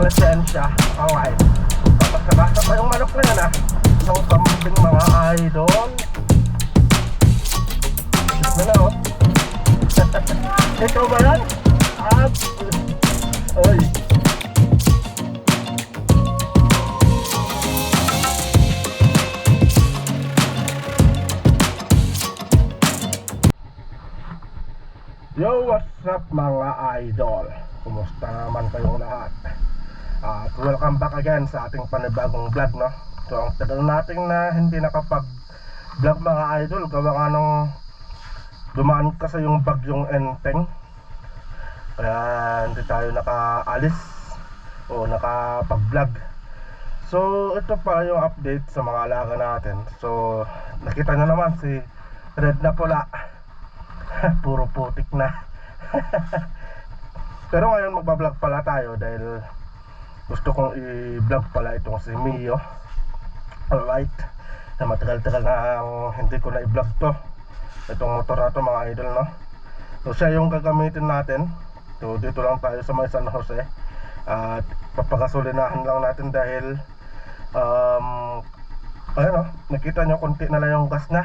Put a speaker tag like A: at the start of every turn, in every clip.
A: lisensya. Okay. Basta pa yung manok na yan ng kambing mga idol. Ito na Ito ba yan? Ay. Yo, what's up mga idol? Kumusta naman kayong lahat? Welcome back again sa ating panibagong vlog, no? So, ang tagal natin na hindi nakapag-vlog mga idol, gawa nga nung dumaan kasi yung bagyong Enteng. Kaya hindi tayo nakaalis o nakapag-vlog. So, ito pa yung update sa mga alaga natin. So, nakita nyo naman si Red na pula. Puro putik na. Pero ngayon magbablog pala tayo dahil gusto kong i-vlog pala itong si Mio. Alright, na matagal-tagal na hindi ko na i-vlog to. Itong motor na to mga idol, no? So siya yung gagamitin natin. So dito lang tayo sa may San Jose. At papagasolinahan lang natin dahil ayun, nakita nyo konti na lang yung gas na.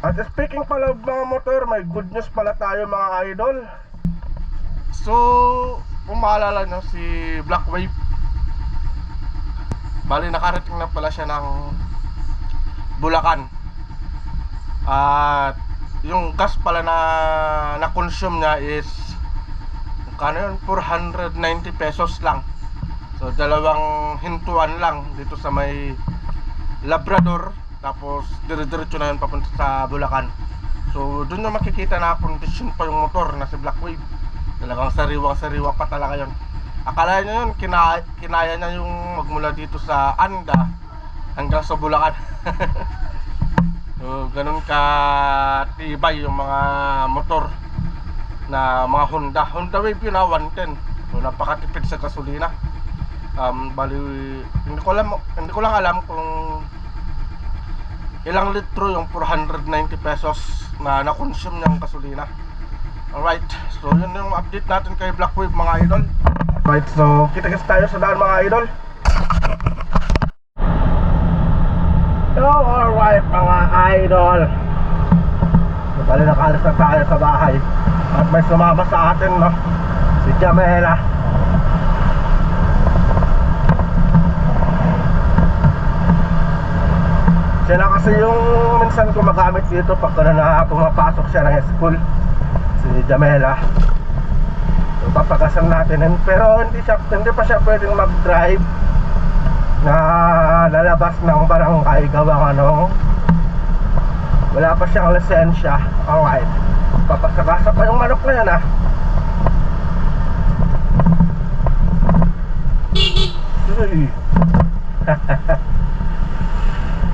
A: At speaking pala mga motor, may good news pala tayo mga idol. So, kung maalala nyo si Black Wave, bali nakarating na pala siya ng Bulacan. At yung gas pala na consume niya is kano yun, 490 pesos lang. So dalawang hintuan lang dito sa may Labrador. Tapos dire-diretso na yun papunta sa Bulacan. So doon na makikita na kondisyon pa yung motor na si Black Wave. Talagang sariwang-sariwa pa talaga yun. Akala nyo yun, kinaya niya yung magmula dito sa Anda hanggang sa Bulacan. So ganun ka tibay yung mga motor na mga Honda Wave yun na 110. So napakatipid sa gasolina. Bali hindi ko lang alam kung ilang litro yung 490 pesos na na-consume niyang gasolina. Alright, so yun yung update natin kay Black Wave mga idol. Alright, so kita-kits tayo sa daan mga idol. So alright mga idol, so bali nakaalis na tayo sa bahay. At may sumama sa atin, no? Si Jamela. Siya na kasi yung minsan ko magamit dito pagka na pumapasok siya ng school, si Jamela. So papagasan natin, pero hindi pa siya pwedeng mag-drive na lalabas ng barangay gawa wala pa siyang lisensya. Alright, papasagasa pa yung manok na yan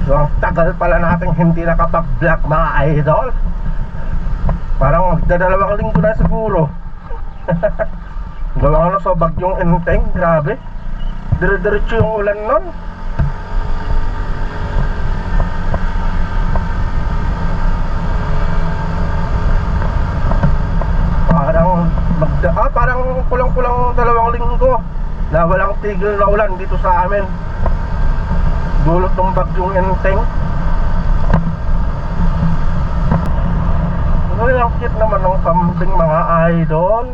A: So ang tagal pala natin hindi nakapag-vlog mga idol. Parang magdadalawang linggo na siguro. Gawa sa bagyong Enteng, grabe. Dire-diretso yung ulan nun. Parang kulang-kulang 2 linggo na walang tigil na ulan dito sa amin. Dulot ng bagyong Enteng. Ang cute naman ng kambing mga idol.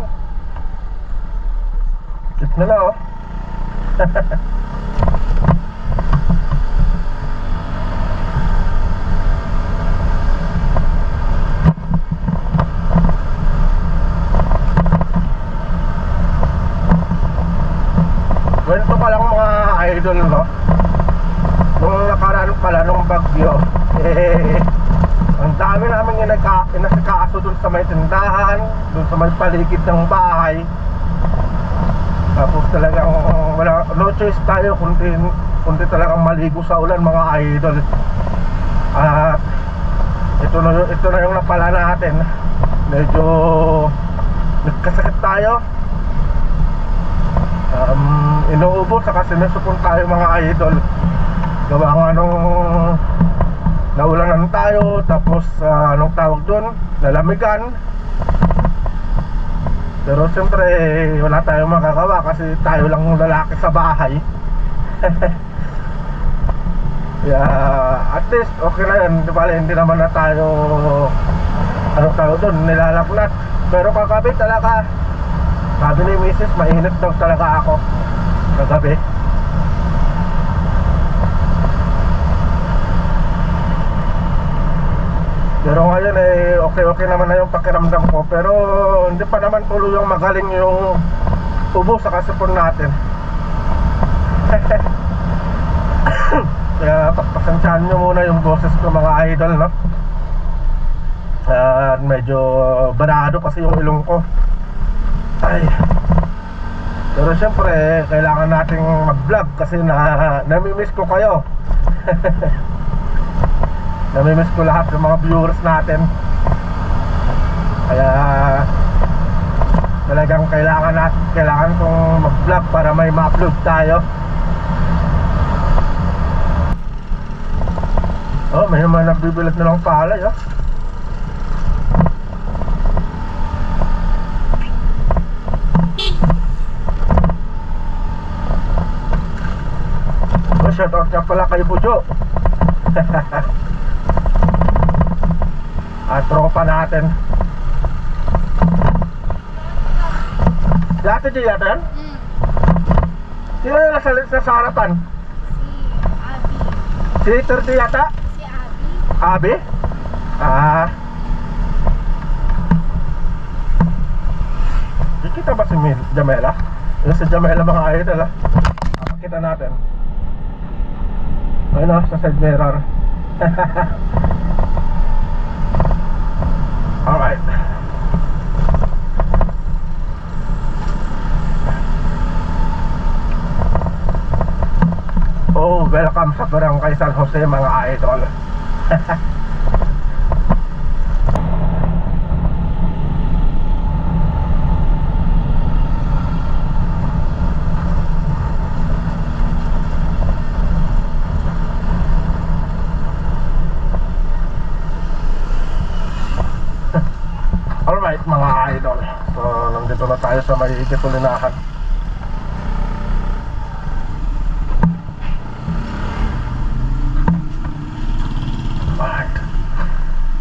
A: Cute na lang Kwento pa lang mga idol, no? Nung nakaraan pala nung bagyo, ang dami namin inasikaso dun sa may tindahan, dun sa may paligid ng bahay. Tapos talagang no choice tayo kundi talagang maligo sa ulan mga idol. At ito na yung napala natin. Medyo nagkasakit tayo. Inuubo saka sinusupon tayo mga idol. Gawa nga nung naulanan tayo, tapos anong tawag doon, nalamigan. Pero siyempre wala tayong magagawa kasi tayo lang yung lalaki sa bahay. Yeah, at least okay na yun, di ba? Hindi naman na tayo ano tawag doon, nilalaklat. Pero kagabi talaga, sabi ni Mrs. mainit daw talaga ako kagabi. Pero ngayon okay naman na yung pakiramdam ko. Pero hindi pa naman tuluyang magaling yung ubo sa kasipon natin. Kaya pagpasansyahan nyo muna yung boses ko mga idol, no? Medyo barado kasi yung ilong ko. Ay. Pero syempre kailangan nating mag-vlog kasi namimiss ko kayo. Namimiss ko lahat ng mga viewers natin. Kaya talagang kailangan kong mag-vlog para may ma-upload tayo. Oh, may naman nagbibilad na ng palay, oh. Oh, shout out nga pala kay Bujo. At tropa natin. Dati di yata yan? Sino yung nasa harapan?
B: Si Abby.
A: Si Terti yata?
B: Si Abby.
A: Abi? Ah. Kikita ba si Jamela? Yung si Jamela mga idol, ah. Pakita natin. Ayun, oh, sa side mirror. Alright. Oh, welcome sa Barangay San Jose mga idol. Alright mga idol. So nandito na tayo sa may Kitulinahan. Alright.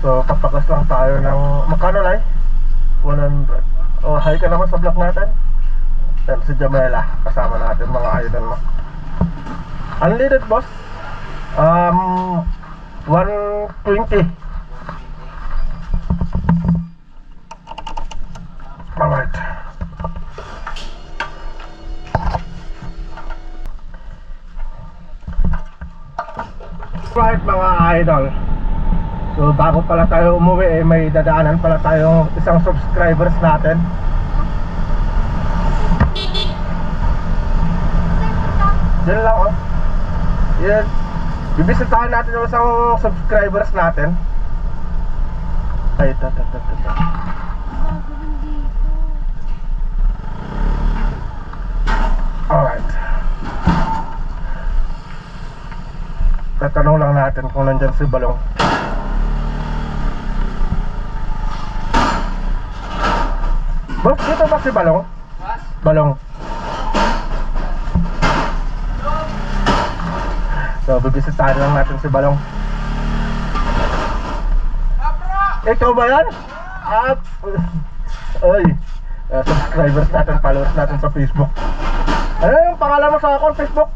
A: So papagas lang tayo ng magkano lai? 100. Oh, hi ka naman sa vlog natin. Yan si Jamela kasama natin mga idol, no? Unleaded boss. 120. Alright. Alright mga idol. So bago pala tayo umuwi may dadaanan pala tayong isang subscribers natin. Diyan lang, oh. Yan. Bibisitahin natin yung isang subscribers natin. Ay, ito. Alright. Tatanong lang natin kung nandyan si Balong. Boss, dito ba si Balong? Balong. So, bibisitahin lang natin si Balong. Ikaw ba yan? Oy, subscribers natin, followers natin sa Facebook. Ano yung pangalan mo sa akong Facebook?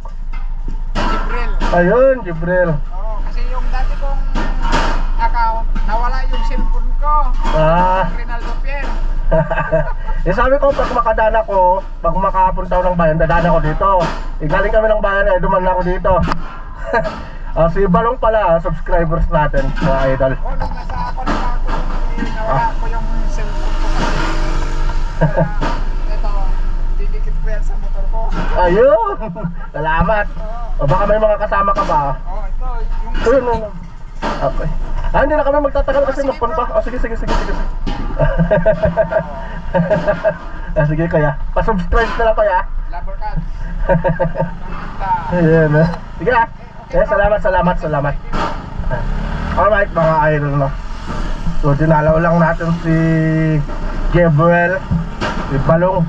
C: Jibril.
A: Ayun, Jibril.
C: Oo, kasi yung dati kong account, nawala yung cellphone ko. Rinaldo Pier.
A: Sabi ko, pag makadana ko, pag makapunta ako ng bayan, dadana ko dito. Galing kami ng bayan, duman na ako dito. Si Balong pala, subscribers natin, mga idol.
C: Oo, nung nasa ako na ako, nawala ko yung cellphone ko kasi. Ito, didikit ko yan sa motor ko.
A: Ayun! Salamat! O baka may mga kasama ka ba?
C: Oo, ito, yung...
A: Ayun, okay. Hindi na kami magtatagal kasi magpunta. Sige. Sige kaya. Pa-subscribe na lang kaya.
C: Lover cards.
A: Ayan. Sige ah. Salamat. Alright mga idol, no. So dinalaw lang natin si Gabriel si Balong.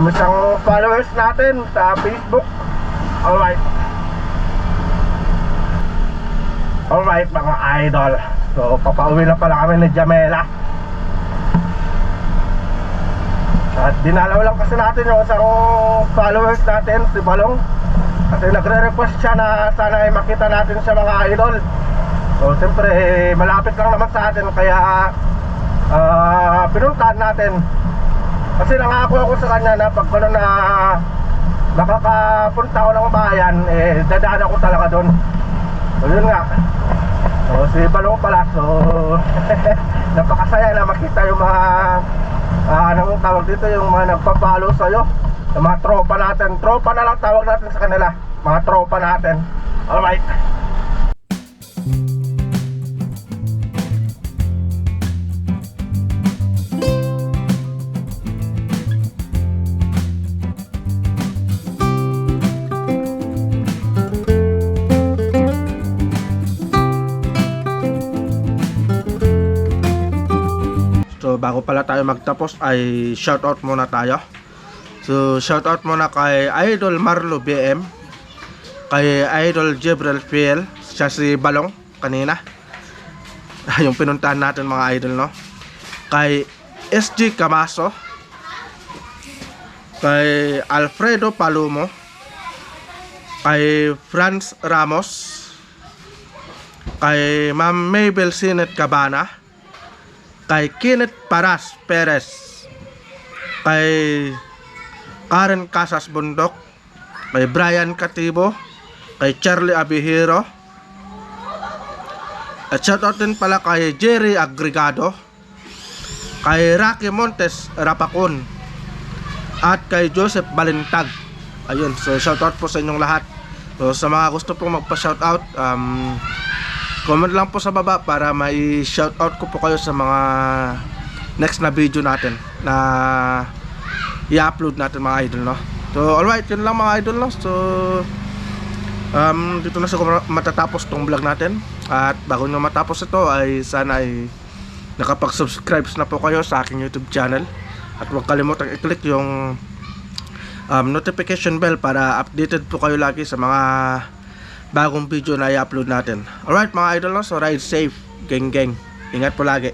A: Isang followers natin sa Facebook. Alright. Alright mga idol. So papauwi na pala kami ni Jamela. At dinalaw lang kasi natin yung isang followers natin, si Balong. Kasi nagre-request siya na sana ay makita natin siya mga idol. So siyempre malapit lang naman sa atin, kaya pinuntahan natin. Kasi nangako ako sa kanya na pag gano'n na makakapunta ako ng bayan, dadaan ako talaga doon. So yun nga. So si Balong pala, so napakasaya na makita yung mga anong tawag dito, yung mga nagpapalo sa'yo, yung mga tropa natin. Tropa na lang tawag natin sa kanila, mga tropa natin. Alright. So bago pala tayo magtapos ay shoutout muna tayo. So shoutout muna kay Idol Marlo BM, kay Idol Jebrel PL, siya si Balong kanina yung pinuntahan natin mga idol, no? Kay SG Camaso, kay Alfredo Palumo, kay Franz Ramos, kay Ma'am Mabel Sinet Cabana, kay Kenneth Paras Perez, kay Karen Casas Bundok, kay Brian Katibo, kay Charlie Abihiro. At shoutout din pala kay Jerry Agregado, kay Rocky Montes Rapacon, at kay Joseph Balintag. Ayun, so shoutout po sa inyong lahat. So sa mga gusto pong magpa-shoutout, comment lang po sa baba para may shoutout ko po kayo sa mga next na video natin na i-upload natin mga idol, no? So alright, yun lang mga idol, no? So dito na siguro matatapos tong vlog natin. At bago nyo matapos ito ay sana ay nakapag-subscribe na po kayo sa aking YouTube channel. At huwag kalimutang i-click yung notification bell para updated po kayo lagi sa mga bagong video na i-upload natin. Alright mga idol, no? So ride safe, geng geng. Ingat po lagi.